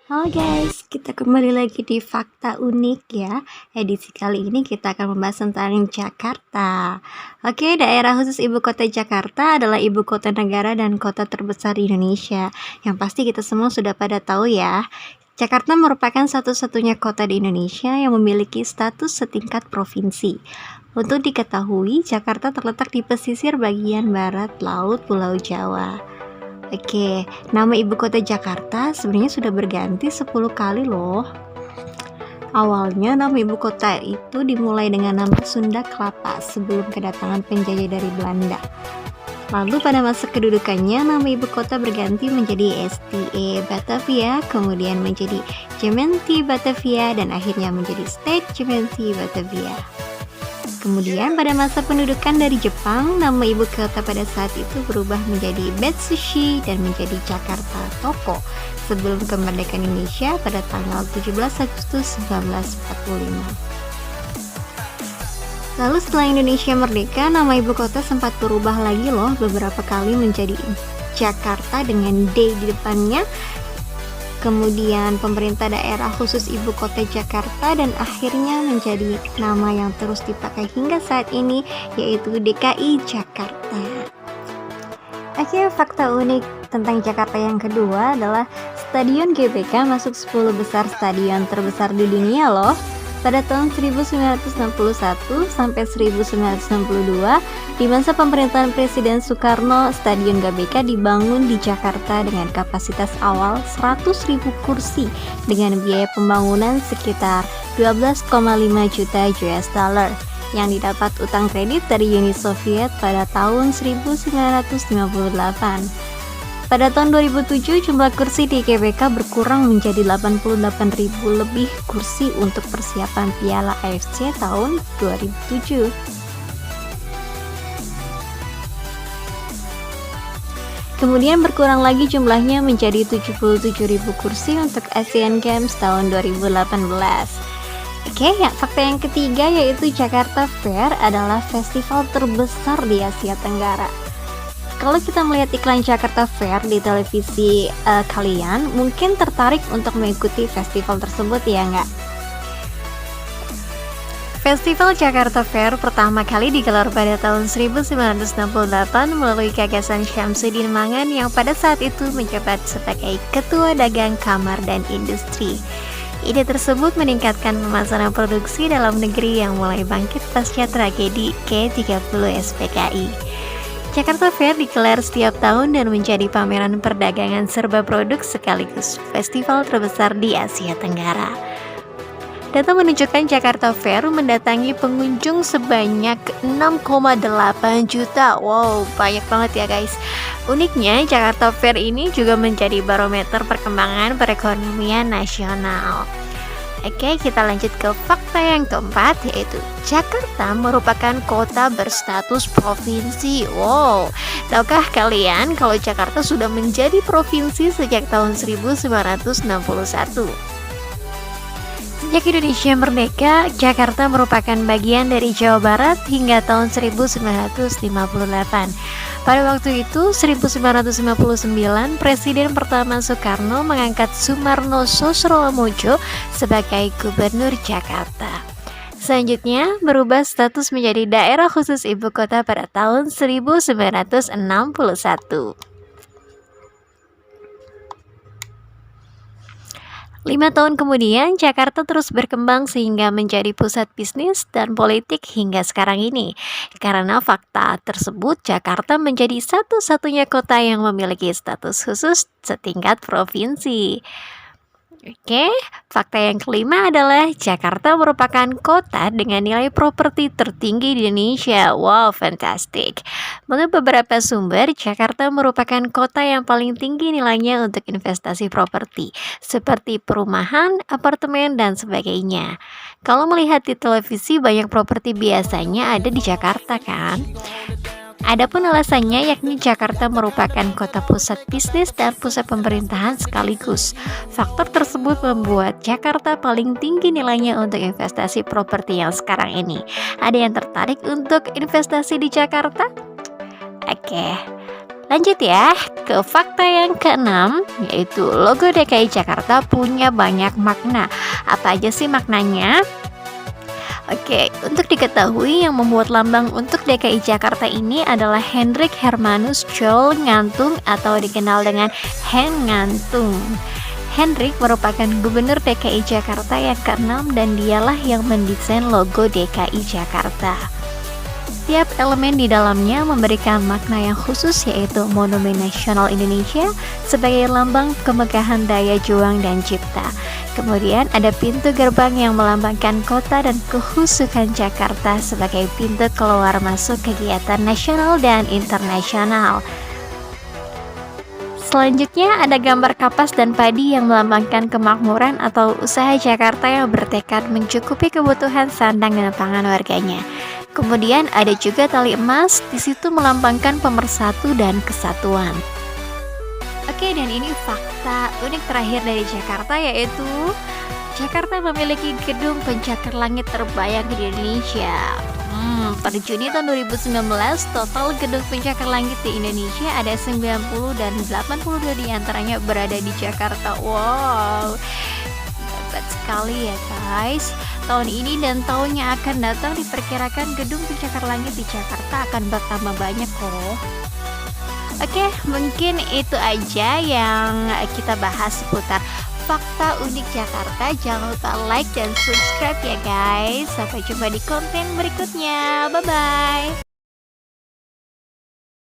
Halo guys, kita kembali lagi di Fakta Unik ya. Edisi kali ini kita akan membahas tentang Jakarta. Oke, daerah khusus ibu kota Jakarta adalah ibu kota negara dan kota terbesar di Indonesia. Yang pasti kita semua sudah pada tahu ya. Jakarta merupakan satu-satunya kota di Indonesia yang memiliki status setingkat provinsi. Untuk diketahui, Jakarta terletak di pesisir bagian barat laut Pulau Jawa. Oke, nama ibu kota Jakarta sebenarnya sudah berganti 10 kali loh. Awalnya nama ibu kota itu dimulai dengan nama Sunda Kelapa sebelum kedatangan penjajah dari Belanda. Lalu pada masa kedudukannya nama ibu kota berganti menjadi STE Batavia, kemudian menjadi Gemeente Batavia, dan akhirnya menjadi State Gemeente Batavia. Kemudian pada masa pendudukan dari Jepang, nama ibu kota pada saat itu berubah menjadi Betsushi dan menjadi Jakarta Toko sebelum kemerdekaan Indonesia pada tanggal 17 Agustus 1945. Lalu setelah Indonesia merdeka, nama ibu kota sempat berubah lagi loh beberapa kali menjadi Jakarta dengan D di depannya. Kemudian pemerintah daerah khusus ibu kota Jakarta dan akhirnya menjadi nama yang terus dipakai hingga saat ini, yaitu DKI Jakarta. Oke, fakta unik tentang Jakarta yang kedua adalah Stadion GBK masuk 10 besar stadion terbesar di dunia loh. Pada tahun 1961 sampai 1962, di masa pemerintahan Presiden Soekarno, Stadion GBK dibangun di Jakarta dengan kapasitas awal 100.000 kursi dengan biaya pembangunan sekitar 12,5 juta US dollar yang didapat utang kredit dari Uni Soviet pada tahun 1958. Pada tahun 2007, jumlah kursi di GBK berkurang menjadi 88.000 lebih kursi untuk persiapan Piala AFC tahun 2007. Kemudian berkurang lagi jumlahnya menjadi 77.000 kursi untuk Asian Games tahun 2018. Oke, fakta yang ketiga yaitu Jakarta Fair adalah festival terbesar di Asia Tenggara. Kalau kita melihat iklan Jakarta Fair di televisi kalian mungkin tertarik untuk mengikuti festival tersebut ya nggak? Festival Jakarta Fair pertama kali digelar pada tahun 1968 melalui gagasan Syamsuddin Mangan yang pada saat itu menjabat sebagai Ketua Dagang Kamar dan Industri. Ide tersebut meningkatkan pemasaran produksi dalam negeri yang mulai bangkit pasca tragedi G30 SPKI. Jakarta Fair digelar setiap tahun dan menjadi pameran perdagangan serba produk sekaligus festival terbesar di Asia Tenggara. Data menunjukkan Jakarta Fair mendatangi pengunjung sebanyak 6,8 juta. Wow, banyak banget ya guys. Uniknya, Jakarta Fair ini juga menjadi barometer perkembangan perekonomian nasional. Oke, kita lanjut ke fakta yang keempat, yaitu Jakarta merupakan kota berstatus provinsi. Wow, tahukah kalian kalau Jakarta sudah menjadi provinsi sejak tahun 1961? Sejak Indonesia merdeka, Jakarta merupakan bagian dari Jawa Barat hingga tahun 1958. Pada waktu itu, 1959, Presiden pertama Soekarno mengangkat Sumarno Sosromojo sebagai Gubernur Jakarta. Selanjutnya, berubah status menjadi daerah khusus ibu kota pada tahun 1961. 5 tahun kemudian, Jakarta terus berkembang sehingga menjadi pusat bisnis dan politik hingga sekarang ini. Karena fakta tersebut, Jakarta menjadi satu-satunya kota yang memiliki status khusus setingkat provinsi. Oke, fakta yang kelima adalah Jakarta merupakan kota dengan nilai properti tertinggi di Indonesia. Wow, fantastic. Menurut beberapa sumber, Jakarta merupakan kota yang paling tinggi nilainya untuk investasi properti, seperti perumahan, apartemen, dan sebagainya. Kalau melihat di televisi, banyak properti biasanya ada di Jakarta kan? Adapun alasannya yakni Jakarta merupakan kota pusat bisnis dan pusat pemerintahan sekaligus. Faktor tersebut membuat Jakarta paling tinggi nilainya untuk investasi properti yang sekarang ini. Ada yang tertarik untuk investasi di Jakarta? Oke. Lanjut ya, ke fakta yang keenam, yaitu logo DKI Jakarta punya banyak makna. Apa aja sih maknanya? Oke, untuk diketahui yang membuat lambang untuk DKI Jakarta ini adalah Hendrik Hermanus Joel Ngantung atau dikenal dengan Hen Ngantung. Hendrik merupakan gubernur DKI Jakarta yang keenam dan dialah yang mendesain logo DKI Jakarta. Setiap elemen di dalamnya memberikan makna yang khusus, yaitu Monumen Nasional Indonesia sebagai lambang kemegahan daya juang dan cipta. Kemudian ada pintu gerbang yang melambangkan kota dan kehusukan Jakarta sebagai pintu keluar masuk kegiatan nasional dan internasional. Selanjutnya ada gambar kapas dan padi yang melambangkan kemakmuran atau usaha Jakarta yang bertekad mencukupi kebutuhan sandang dan pangan warganya. Kemudian ada juga tali emas, di situ melambangkan pemersatu dan kesatuan. Oke, dan ini fakta unik terakhir dari Jakarta, yaitu Jakarta memiliki gedung pencakar langit terbanyak di Indonesia. Per Juni tahun 2019, total gedung pencakar langit di Indonesia ada 90 dan 82 diantaranya berada di Jakarta. Wow, hebat sekali ya guys. Tahun ini dan tahun yang akan datang diperkirakan gedung pencakar langit di Jakarta akan bertambah banyak loh. Oke, mungkin itu aja yang kita bahas seputar fakta unik Jakarta. Jangan lupa like dan subscribe ya guys. Sampai jumpa di konten berikutnya. Bye bye.